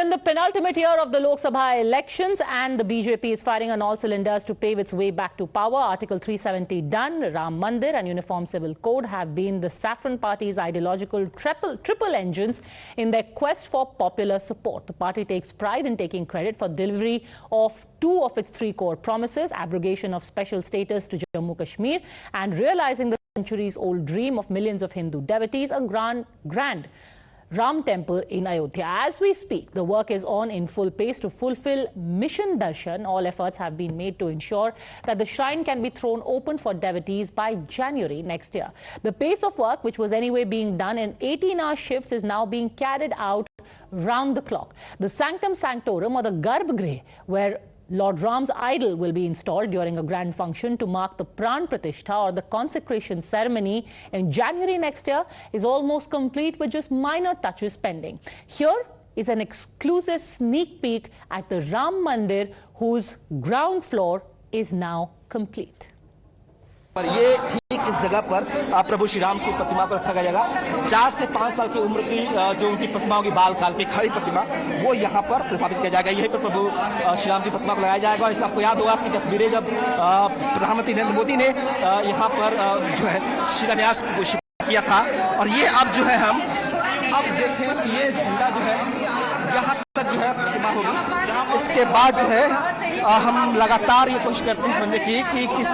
in the penultimate year of the Lok Sabha elections and the BJP is firing on all cylinders to pave its way back to power. Article 370 done, Ram Mandir and Uniform Civil Code have been the Saffron Party's ideological triple engines in their quest for popular support. The party takes pride in taking credit for delivery of two of its three core promises, abrogation of special status to Jammu Kashmir and realizing the centuries-old dream of millions of Hindu devotees, a grand Ram Temple in Ayodhya. As we speak, the work is on in full pace to fulfill Mission Darshan. All efforts have been made to ensure that the shrine can be thrown open for devotees by January next year. The pace of work, which was anyway being done in 18-hour shifts, is now being carried out round the clock. The Sanctum Sanctorum, or the Garbhagriha, where Lord Ram's idol will be installed during a grand function to mark the Pran Pratishtha, or the consecration ceremony in January next year, is almost complete with just minor touches pending. Here is an exclusive sneak peek at the Ram Mandir, whose ground floor is now complete. पर ये ठीक इस जगह पर प्रभु श्री राम की प्रतिमा को रखा जाएगा। 4 से 5 साल की उम्र की जो उनकी प्रतिमा होगी, बाल काल की खड़ी प्रतिमा, वो यहाँ पर प्रस्थापित किया जाएगा। यहीं पर प्रभु श्री राम की प्रतिमा को लगाया जाएगा। इस आपको याद होगा कि तस्वीरें जब प्रधानमंत्री नरेंद्र मोदी ने यहाँ पर जो है शिलान्यास किया था, और ये अब जो है हम अब देखें ये झंडा जो है यहाँ तक जो है प्रतिमा होगी। इसके बाद जो है हम लगातार ये कोशिश करते हैं समझने की कि किस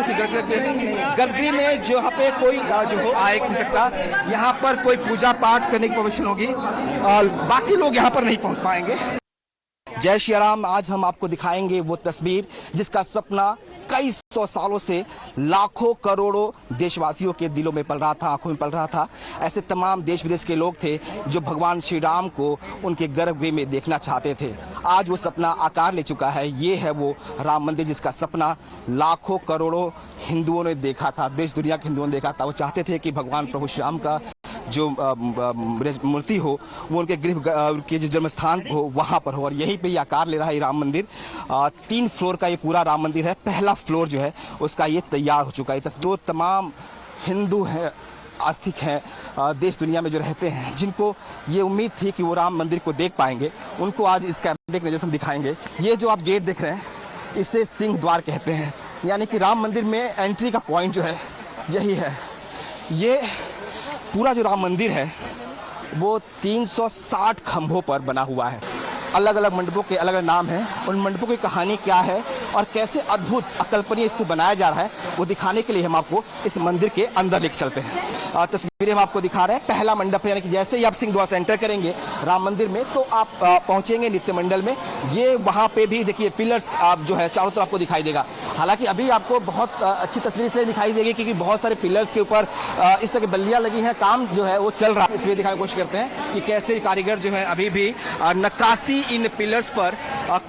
गर्भगृह में जो यहाँ पे कोई जो हो आ नहीं सकता, यहाँ पर कोई पूजा पाठ करने की परमिशन होगी और बाकी लोग यहाँ पर नहीं पहुँच पाएंगे। जय श्री राम। आज हम आपको दिखाएंगे वो तस्वीर जिसका सपना कई सौ सालों से लाखों करोड़ों देशवासियों के दिलों में पल रहा था, आंखों में पल रहा था। ऐसे तमाम देश विदेश के लोग थे जो भगवान श्री राम को उनके गर्भगृह में देखना चाहते थे। आज वो सपना आकार ले चुका है। ये है वो राम मंदिर जिसका सपना लाखों करोड़ों हिंदुओं ने देखा था, देश दुनिया के हिंदुओं ने देखा था। वो चाहते थे कि भगवान प्रभु श्री राम का जो मूर्ति हो वो उनके गृह के जो जन्म स्थान हो वहाँ पर हो, और यहीं पे ये आकार ले रहा है राम मंदिर। 3 फ्लोर का ये पूरा राम मंदिर है। पहला फ्लोर जो है उसका ये तैयार हो चुका है। तो तमाम हिंदू हैं, आस्तिक हैं, देश दुनिया में जो रहते हैं, जिनको ये उम्मीद थी कि वो राम मंदिर को देख पाएंगे, उनको आज इस कैमरे के नजर से दिखाएंगे। ये जो आप गेट देख रहे हैं इसे सिंह द्वार कहते हैं, यानी कि राम मंदिर में एंट्री का पॉइंट जो है यही है। ये पूरा जो राम मंदिर है वो 360 खंभों पर बना हुआ है। अलग अलग मंडपों के अलग अलग नाम हैं। उन मंडपों की कहानी क्या है और कैसे अद्भुत अकल्पनीय इससे बनाया जा रहा है, वो दिखाने के लिए हम आपको इस मंदिर के अंदर लेकर चलते हैं। तस्वीरें हम आपको दिखा रहे हैं। पहला मंडप है, यानी कि जैसे ही आप सिंह द्वार से एंटर करेंगे राम मंदिर में तो आप पहुंचेंगे नित्य मंडल में। ये वहां पे भी देखिए पिलर्स आप जो है चारों तरफ आपको दिखाई देगा। हालांकि अभी आपको बहुत अच्छी तस्वीर इसलिए दिखाई देगी क्योंकि बहुत सारे पिलर्स के ऊपर इस तरह की बल्लियां लगी हैं, काम जो है वो चल रहा है। इसलिए दिखाने की कोशिश करते हैं कि कैसे कारीगर जो है अभी भी नक्काशी इन पिलर्स पर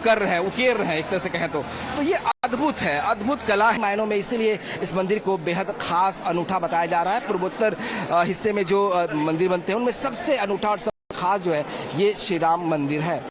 कर रहे हैं, उकेर रहे हैं एक तरह से कहें तो ये अद्भुत है, अद्भुत कला है मायनों में। इसीलिए इस मंदिर को बेहद खास अनूठा बताया जा रहा है। पूर्वोत्तर हिस्से में जो मंदिर बनते हैं उनमें सबसे अनूठा और सबसे खास जो है ये श्री राम मंदिर है।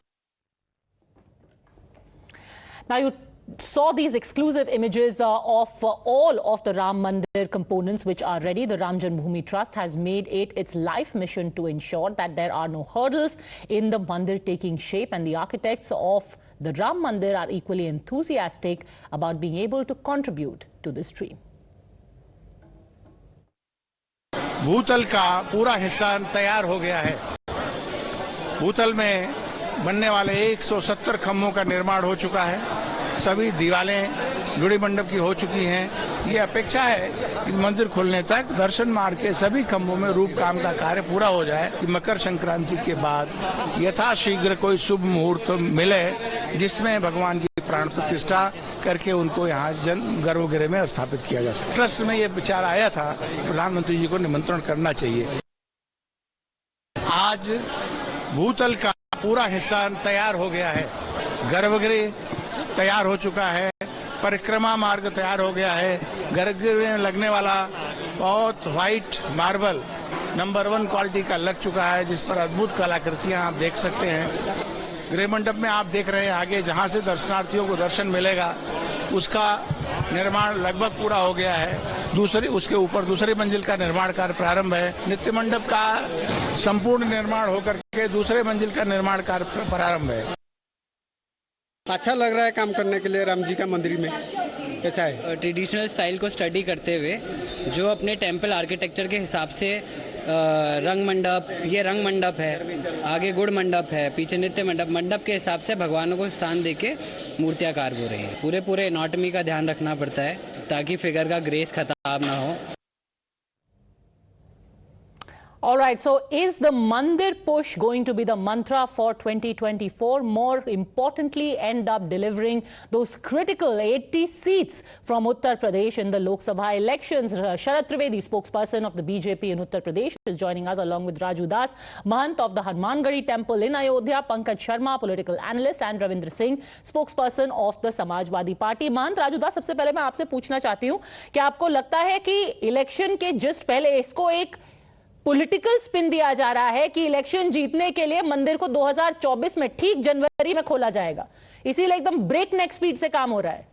Now you saw these exclusive images of all of the Ram Mandir components which are ready. The Ram Janmabhoomi Trust has made it its life mission to ensure that there are no hurdles in the Mandir taking shape, and the architects of the Ram Mandir are equally enthusiastic about being able to contribute to this dream. भूतल का पूरा हिस्सा तैयार हो गया है। भूतल में बनने वाले 170 खंभों का निर्माण हो चुका है। सभी दीवारें जुड़ी मंडप की हो चुकी हैं। ये अपेक्षा है कि मंदिर खुलने तक दर्शन मार्ग के सभी खंभों में रूप काम का कार्य पूरा हो जाए कि मकर संक्रांति के बाद यथाशीघ्र कोई शुभ मुहूर्त मिले जिसमें भगवान की प्राण प्रतिष्ठा करके उनको यहाँ गर्भगृह में स्थापित किया जा सके। ट्रस्ट में ये विचार आया था, प्रधानमंत्री जी को निमंत्रण करना चाहिए। आज भूतल का पूरा हिस्सा तैयार हो गया है। गर्भगृह तैयार हो चुका है, परिक्रमा मार्ग तैयार हो गया है। गर्भगृह में लगने वाला बहुत व्हाइट मार्बल नंबर 1 क्वालिटी का लग चुका है, जिस पर अद्भुत कलाकृतियां आप देख सकते हैं। गृह मंडप में आप देख रहे हैं आगे जहां से दर्शनार्थियों को दर्शन मिलेगा उसका निर्माण लगभग पूरा हो गया है। उसके ऊपर दूसरी मंजिल का निर्माण कार्य प्रारंभ है। नित्य मंडप का संपूर्ण निर्माण होकर के दूसरे मंजिल का निर्माण कार्य प्रारंभ है। अच्छा लग रहा है काम करने के लिए राम जी का मंदिर में। कैसा है? ट्रेडिशनल स्टाइल को स्टडी करते हुए जो अपने टेम्पल आर्किटेक्चर के हिसाब से रंग मंडप, ये रंग मंडप है, आगे गुड़ मंडप है, पीछे नित्य मंडप के हिसाब से भगवानों को स्थान देके मूर्तियाँ कार्व हो रही हैं। पूरे एनाटॉमी का ध्यान रखना पड़ता है ताकि फिगर का ग्रेस खराब ना हो। All right, so is the Mandir push going to be the mantra for 2024? More importantly, end up delivering those critical 80 seats from Uttar Pradesh in the Lok Sabha elections. Sharad Trivedi, spokesperson of the BJP in Uttar Pradesh, is joining us along with Raju Das, Mahant of the Hanumangadi Temple in Ayodhya, Pankaj Sharma, political analyst, and Ravindra Singh, spokesperson of the Samajwadi Party. Mahant, Raju Das, सबसे पहले मैं आपसे पूछना चाहती हूँ कि आपको लगता है कि इलेक्शन के जस्ट पहले इसको एक पॉलिटिकल स्पिन दिया जा रहा है कि इलेक्शन जीतने के लिए मंदिर को 2024 में ठीक जनवरी में खोला जाएगा, इसीलिए एकदम ब्रेक नेक स्पीड से काम हो रहा है?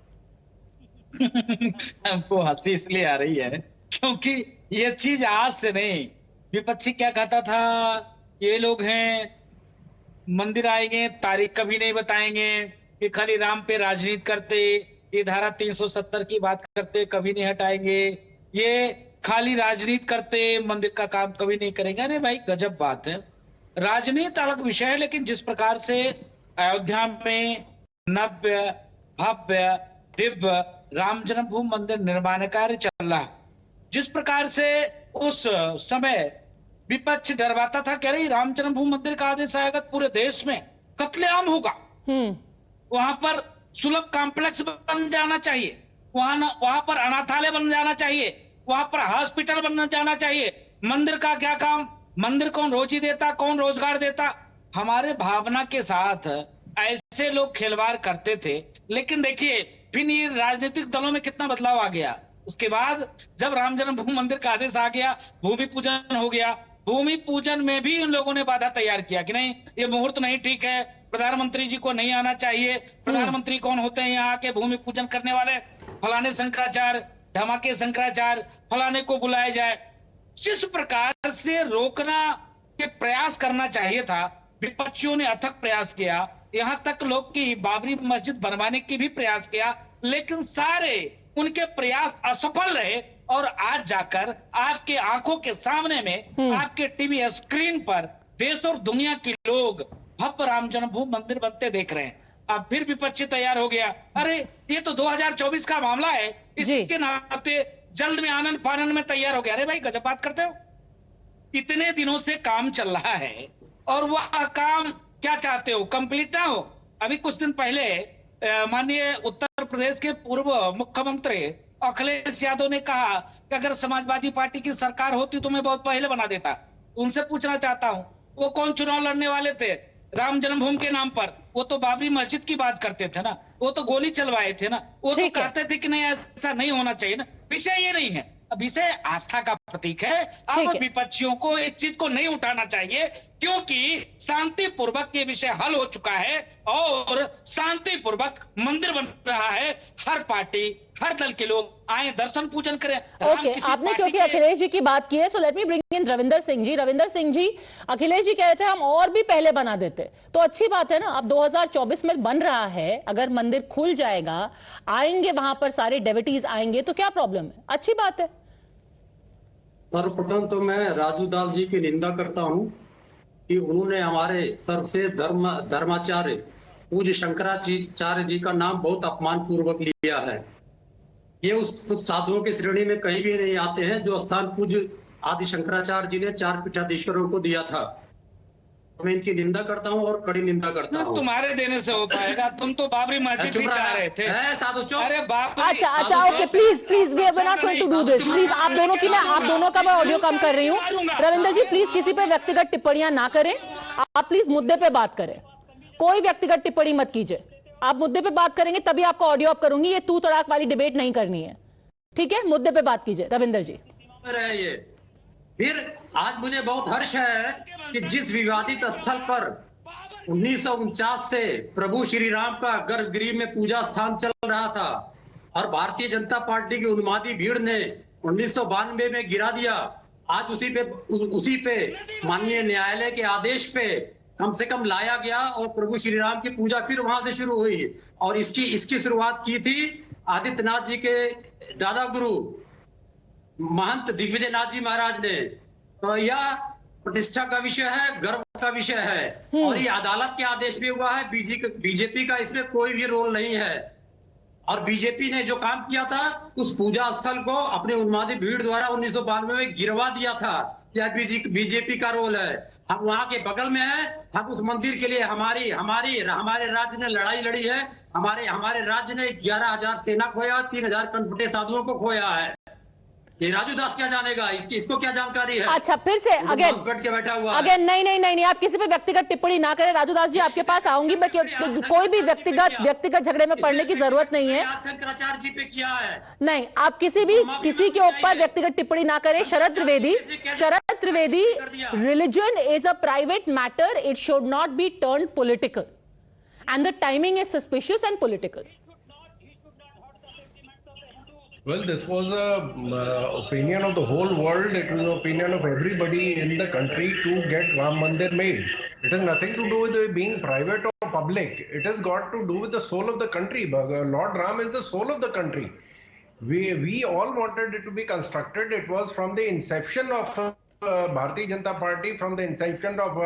हमको हंसी इसलिए आ रही है क्योंकि ये चीज आज से नहीं, विपक्षी क्या कहता था, ये लोग हैं मंदिर आएंगे तारीख कभी नहीं बताएंगे, ये खाली राम पे राजनीति करते, ये धारा 370 की बात करते कभी नहीं हटाएंगे, ये खाली राजनीति करते मंदिर का काम कभी नहीं करेंगे। अरे भाई गजब बात है, राजनीति अलग विषय है, लेकिन जिस प्रकार से अयोध्या में नव्य भव्य दिव्य राम जन्मभूमि मंदिर निर्माण कार्य चल रहा है, जिस प्रकार से उस समय विपक्ष डरवाता था, कह रही राम जन्मभूमि मंदिर का आदेश आएगा पूरे देश में कत्लेआम होगा, वहां पर सुलभ कॉम्प्लेक्स बन जाना चाहिए, वहां पर अनाथालय बन जाना चाहिए, वहां पर हॉस्पिटल बनना जाना चाहिए, मंदिर का क्या काम, मंदिर कौन रोजी देता, कौन रोजगार देता। हमारे भावना के साथ ऐसे लोग खिलवाड़ करते थे, लेकिन देखिए फिर ये राजनीतिक दलों में कितना बदलाव आ गया। उसके बाद जब राम जन्मभूमि मंदिर का आदेश आ गया, भूमि पूजन हो गया, भूमि पूजन में भी इन लोगों ने बाधा तैयार किया कि नहीं ये मुहूर्त नहीं ठीक है, प्रधानमंत्री जी को नहीं आना चाहिए, प्रधानमंत्री कौन होते हैं यहाँ के भूमि पूजन करने वाले, फलाने शंकराचार्य धमाके शंकराचार्य फलाने को बुलाया जाए। जिस प्रकार से रोकना के प्रयास करना चाहिए था, विपक्षियों ने अथक प्रयास किया, यहां तक लोग की बाबरी मस्जिद बनवाने की भी प्रयास किया, लेकिन सारे उनके प्रयास असफल रहे और आज जाकर आपके आंखों के सामने में आपके टीवी स्क्रीन पर देश और दुनिया के लोग भव्य राम जन्मभूमि मंदिर बनते देख रहे हैं। अब फिर विपक्षी तैयार हो गया, अरे ये तो 2024 का मामला है, इसके नाते जल्द में आनंद फानन में तैयार हो गया। अरे भाई गजब बात करते हो, इतने दिनों से काम चल रहा है और वह काम क्या चाहते हो कंप्लीट ना हो। अभी कुछ दिन पहले माननीय उत्तर प्रदेश के पूर्व मुख्यमंत्री अखिलेश यादव ने कहा कि अगर समाजवादी पार्टी की सरकार होती तो मैं बहुत पहले बना देता। उनसे पूछना चाहता हूं वो कौन चुनाव लड़ने वाले थे राम जन्मभूमि के नाम पर? वो तो बाबरी मस्जिद की बात करते थे ना, वो तो गोली चलवाए थे ना, वो तो कहते थे कि नहीं ऐसा नहीं होना चाहिए ना। विषय ये नहीं है, विषय आस्था का प्रतीक है। अब विपक्षियों को इस चीज को नहीं उठाना चाहिए क्योंकि शांतिपूर्वक ये विषय हल हो चुका है और शांतिपूर्वक मंदिर बन रहा है। हर पार्टी हर दल के लोग आए दर्शन पूजन करें। ओके, आपने क्योंकि अखिलेश जी की बात की है, so let me bring in Ravinder Singh ji. Ravinder Singh ji, Akhilesh ji कह रहे थे हम और भी पहले बना देते, तो अच्छी बात है ना, अब 2024 में बन रहा है, अगर मंदिर खुल जाएगा, आएंगे वहां पर सारे डेवोटीज आएंगे, तो क्या प्रॉब्लम है? अच्छी बात है। सर्वप्रथम तो मैं राजू दास जी की निंदा करता हूं कि उन्होंने हमारे सर्वश्रेष्ठ धर्माचार्य पूज्य शंकराचार्य जी का नाम बहुत अपमान पूर्वक लिया है। ये उस साधुओं की श्रेणी में कहीं भी नहीं आते हैं जो स्थान पूज्य आदि शंकराचार्य जी ने 4 पीठाधीश्वरों को दिया था। मैं इनकी निंदा करता हूं और कड़ी निंदा करता हूं। तुम्हारे देने से हो पाएगा, तुम तो बाबरी मस्जिद भी चाह रहे थे। अरे अच्छा, okay, please we are not going to do this. Please आप दोनों का मैं ऑडियो कम कर रही हूँ। रविंदर जी प्लीज किसी पे व्यक्तिगत टिप्पणियां ना करें, आप प्लीज मुद्दे पे बात करें, कोई व्यक्तिगत टिप्पणी मत कीजिए। आप मुद्दे पे बात करेंगे तभी आपका ऑडियो अप करूंगी, ये तू तड़ाक वाली डिबेट नहीं करनी है, ठीक है? मुद्दे पे बात कीजिए रविंदर जी। फिर आज मुझे बहुत हर्ष है कि जिस विवादित स्थल पर 1949 से प्रभु श्री राम का गर्भगृह में पूजा स्थान चल रहा था और भारतीय जनता पार्टी की उन्मादी भीड़ ने 1992 में गिरा दिया, आज उसी पे माननीय न्यायालय के आदेश पे कम से कम लाया गया और प्रभु श्री राम की पूजा फिर वहां से शुरू हुई। और इसकी शुरुआत की थी आदित्यनाथ जी के दादा गुरु महंत दिग्विजय नाथ जी महाराज ने। तो यह प्रतिष्ठा का विषय है, गर्व का विषय है, और ये अदालत के आदेश में हुआ है। बीजेपी का इसमें कोई भी रोल नहीं है। और बीजेपी ने जो काम किया था, उस पूजा स्थल को अपने उन्मादी भीड़ द्वारा 1992 में गिरवा दिया था। यह बीजेपी का रोल है। हम वहां के बगल में है। हम उस मंदिर के लिए हमारे राज्य ने लड़ाई लड़ी है। हमारे राज्य ने 11,000 सेना खोया, 3,000 कनपटे साधुओं को खोया है। ये राजू दास क्या जानेगा, इसको क्या जानकारी है? अच्छा, फिर से अगेन के बैठा हुआ अगेन नहीं, आप किसी पे व्यक्तिगत टिप्पणी ना करें। राजू दास जी, आपके पास आऊंगी मैं। कोई भी व्यक्तिगत झगड़े में पड़ने की जरूरत नहीं है। शंकराचार्य जी पे किया है। नहीं, आप किसी के ऊपर व्यक्तिगत टिप्पणी ना करें। Sharad Trivedi, religion is a private matter, it should not be turn political, and the timing is suspicious and political. Well, this was a opinion of the whole world. It was an opinion of everybody in the country to get Ram Mandir made. It has nothing to do with being private or public. It has got to do with the soul of the country. Lord Ram is the soul of the country. We all wanted it to be constructed. It was from the inception of Bharatiya Janata Party, from the inception of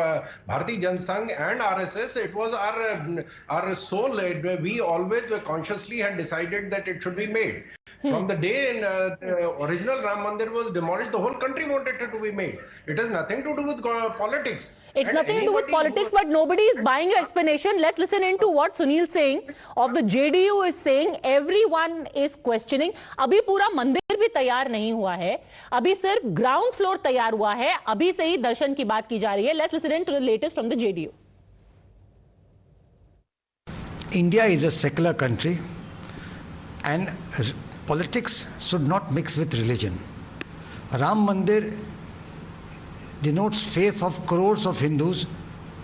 Bharatiya Jan Sangh and RSS. It was our soul. We always consciously had decided that it should be made. From the day the original Ram Mandir was demolished, the whole country wanted it to be made. It has nothing to do with politics. It's nothing to do with politics, but nobody is buying your explanation. Let's listen into what Sunil Singh of the JDU is saying. Everyone is questioning. अभी पूरा मंदिर भी तैयार नहीं हुआ है, अभी सिर्फ ग्राउंड फ्लोर तैयार हुआ है, अभी से ही दर्शन की बात की जा रही है. Let's listen to the latest from the JDU. India is a secular country, and politics should not mix with religion. Ram Mandir denotes faith of crores of Hindus,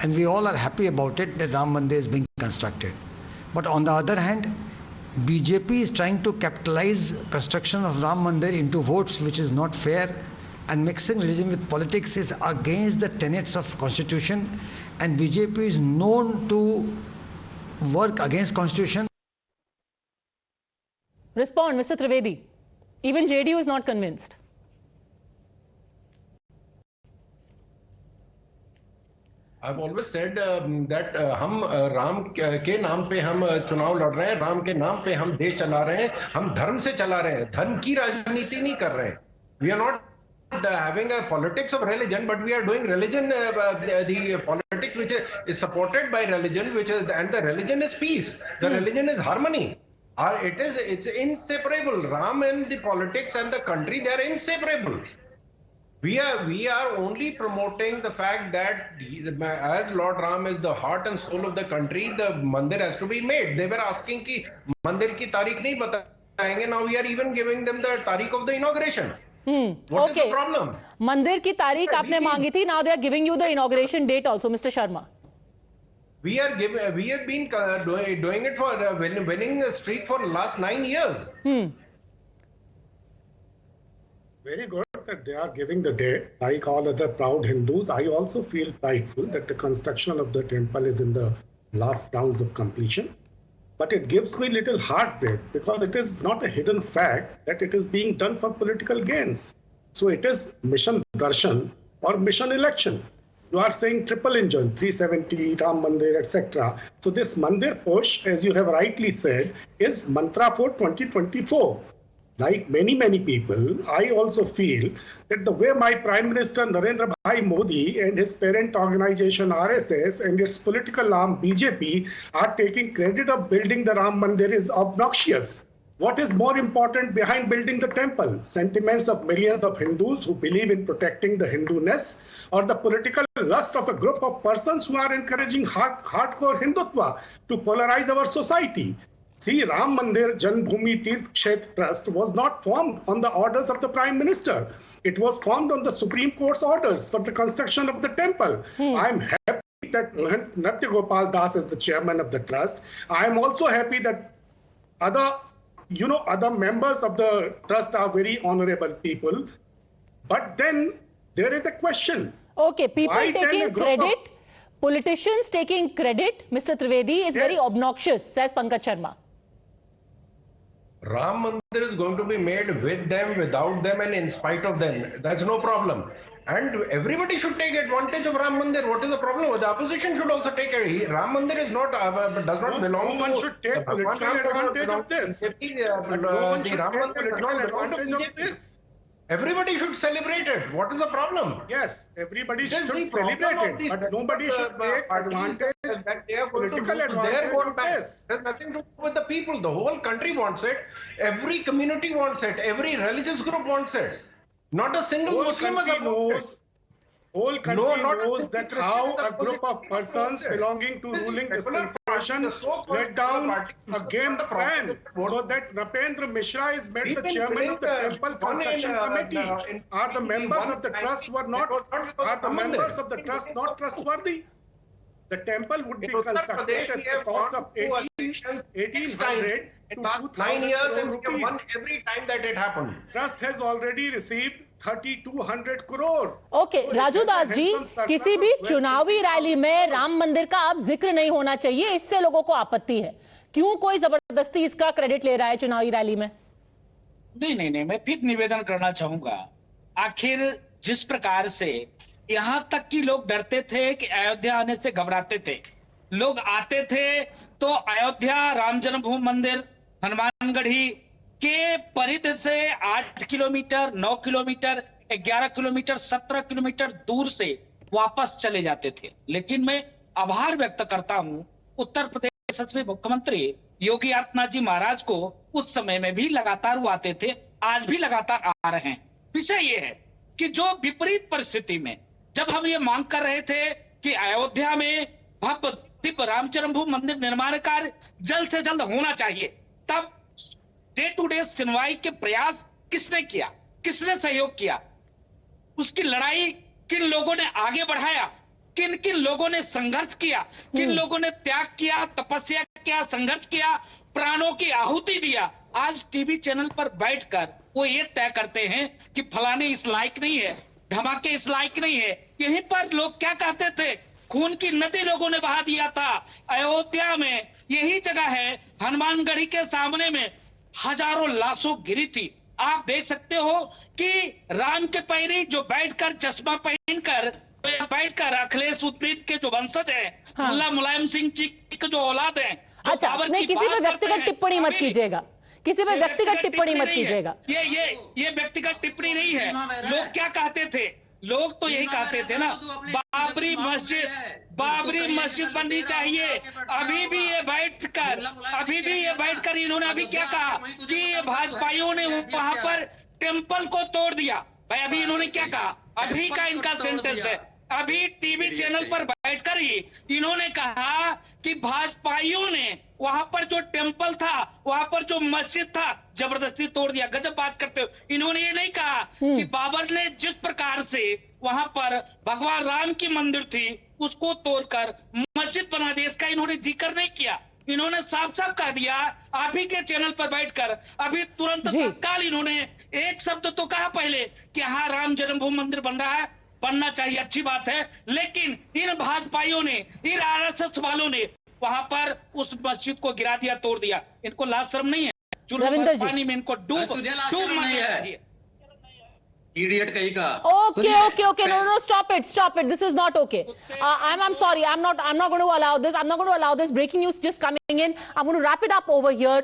and we all are happy about it that Ram Mandir is being constructed. But on the other hand, BJP is trying to capitalize construction of Ram Mandir into votes, which is not fair, and mixing religion with politics is against the tenets of Constitution, and BJP is known to work against Constitution. Respond, Mr. Trivedi. Even JDU is not convinced. I've always said that हम राम के नाम पे हम चुनाव लड़ रहे हैं, राम के नाम पे हम देश चला रहे हैं, हम धर्म से चला रहे हैं, धर्म की राजनीति नहीं कर रहे हैं. We are not having a politics of religion, but we are doing religion, the politics which is supported by religion, and the religion is peace. The religion is harmony. It's inseparable. Ram and the politics and the country, they are inseparable. We are only promoting the fact that as Lord Ram is the heart and soul of the country, the mandir has to be made. They were asking ki mandir ki tarikh nahi batayenge. Now we are even giving them the tarikh of the inauguration. What is the problem? मंदिर की तारीख आपने मांगी थी. Now they are giving you the inauguration date also, Mr. Sharma. We have been doing it for winning the streak for the last 9 years. Very good that they are giving the day. Like all other proud Hindus, I also feel prideful that the construction of the temple is in the last rounds of completion. But it gives me little heartbreak because it is not a hidden fact that it is being done for political gains. So it is mission darshan or mission election. You are saying triple engine, 370, Ram Mandir, etc. So this Mandir push, as you have rightly said, is mantra for 2024. Like many people, I also feel that the way my Prime Minister Narendra Bhai Modi and his parent organization RSS and its political arm BJP are taking credit of building the Ram Mandir is obnoxious. What is more important behind building the temple? Sentiments of millions of Hindus who believe in protecting the Hinduness, or the political lust of a group of persons who are encouraging hardcore Hindutva to polarize our society? See, Ram Mandir Janbhoomi Tirth Kshetra Trust was not formed on the orders of the Prime Minister. It was formed on the Supreme Court's orders for the construction of the temple. I am happy that Natya Gopal Das is the chairman of the trust. I am also happy that other members of the trust are very honorable people. But then there is a question. Okay, people taking credit. Politicians taking credit, Mr. Trivedi, is very Yes. obnoxious, says Pankaj Sharma. Ram Mandir is going to be made with them, without them, and in spite of them. That's no problem. And everybody should take advantage of Ram Mandir. What is the problem? The opposition should also take it. Ram Mandir is not does not belong No to. one should take political advantage of this. But no one should Ram take Mandir does political not belong to advantage of BJP. this. Everybody should celebrate it. What is the problem? Yes, everybody It is should the problem celebrate of it, these but nobody should take parties advantage, that they are going to political lose their advantage vote of back. this. There's nothing to do with the people. The whole country wants it. Every community wants it. Every religious group wants it. Not a single Whole Muslim has country opposed it. knows, whole country not a knows single that Christian how has a opposed group of it. persons belonging to This is ruling secular dispensation party, the so-called laid down party, a game the plan vote. so that Rapendra Mishra is made We've the been chairman of the doing, temple one construction in, committee. in Are the members one of the time, trust were not, it was not because are the of Mandir. members of the trust not trustworthy? The temple would be In Uttar constructed Pradesh, at we the have cost gone of to elections 1800 in to last 9 2000 years, crore and we have won rupees. every time that it happened. Trust has already received 3200 crore. Okay Raju Das ji, किसी भी चुनावी rally में राम मंदिर का अब जिक्र नहीं होना चाहिए, इससे लोगों को आपत्ति है। क्यों कोई जबरदस्ती इसका क्रेडिट ले रहा है चुनावी रैली में? नहीं, मैं फिर निवेदन करना चाहूंगा। आखिर जिस प्रकार से यहां तक कि लोग डरते थे कि अयोध्या आने से घबराते थे, लोग आते थे तो अयोध्या राम जन्मभूमि मंदिर हनुमानगढ़ी के परिधि से 8 किलोमीटर, 9 किलोमीटर, 11 किलोमीटर, 17 किलोमीटर दूर से वापस चले जाते थे। लेकिन मैं आभार व्यक्त करता हूं उत्तर प्रदेश यशस्वी मुख्यमंत्री योगी आदित्यनाथ जी महाराज को, उस समय में भी लगातार वो आते थे, आज भी लगातार आ रहे हैं। विषय ये है कि जो विपरीत परिस्थिति में जब हम ये मांग कर रहे थे कि अयोध्या में भव्य दिव्य राम जन्मभूमि मंदिर निर्माण कार्य जल्द से जल्द होना चाहिए, तब डे टू डे सुनवाई के प्रयास किसने किया, किसने सहयोग किया, उसकी लड़ाई किन लोगों ने आगे बढ़ाया, किन किन लोगों ने संघर्ष किया, किन लोगों ने त्याग किया, तपस्या किया, संघर्ष किया, प्राणों की आहुति दिया। आज टीवी चैनल पर बैठकर वो ये तय करते हैं कि फलाने इस लायक नहीं है, धमाके इस लायक नहीं है। यहीं पर लोग क्या कहते थे, खून की नदी लोगों ने बहा दिया था। अयोध्या में यही जगह है, हनुमानगढ़ी के सामने में हजारों लाशों गिरी थी। आप देख सकते हो कि राम के पैरी जो बैठकर चश्मा पहनकर बैठकर अखिलेश उद्दीन के जो वंशज है, मुल्ला मुलायम सिंह जी के जो औलाद है, अच्छा, नहीं, किसी पे व्यक्तिगत टिप्पणी मत कीजिएगा, किसी पे व्यक्तिगत टिप्पणी मत कीजिएगा। ये व्यक्तिगत टिप्पणी नहीं है। लोग क्या कहते थे, लोग तो यही कहते थे ना, बाबरी मस्जिद बननी चाहिए। अभी भी ये बैठकर इन्होंने अभी क्या कहा कि ये भाजपाइयों ने वहां पर टेम्पल को तोड़ दिया। भाई अभी इन्होंने क्या कहा, अभी का इनका सेंटेंस है, अभी टीवी चैनल पर बैठकर ही इन्होंने कहा कि भाजपाइयों ने वहां पर जो टेम्पल था, वहां पर जो मस्जिद था, जबरदस्ती तोड़ दिया। गजब बात करते हो। इन्होंने ये नहीं कहा कि बाबर ने जिस प्रकार से वहां पर भगवान राम की मंदिर थी उसको तोड़कर मस्जिद बना दिया, इसका इन्होंने जिक्र नहीं किया। इन्होंने साफ साफ कह दिया, आप ही के चैनल पर बैठकर अभी तुरंत तत्काल इन्होंने एक शब्द तो कहा पहले कि हाँ राम जन्मभूमि मंदिर बन रहा है, बनना चाहिए, अच्छी बात है। लेकिन इन भाजपाइयों ने, इन आरएसएस वालों ने वहां पर उस मस्जिद को गिरा दिया, तोड़ दिया। इनको लाज शर्म नहीं है? रविंदर जी, पानी में इनको डूब मारनी चाहिए। इडियट कहीं का। Okay. No, stop it. This is not okay. I'm sorry. I'm not going to allow this. I'm not going to allow this. Breaking news just coming in. I'm going to wrap it up over here.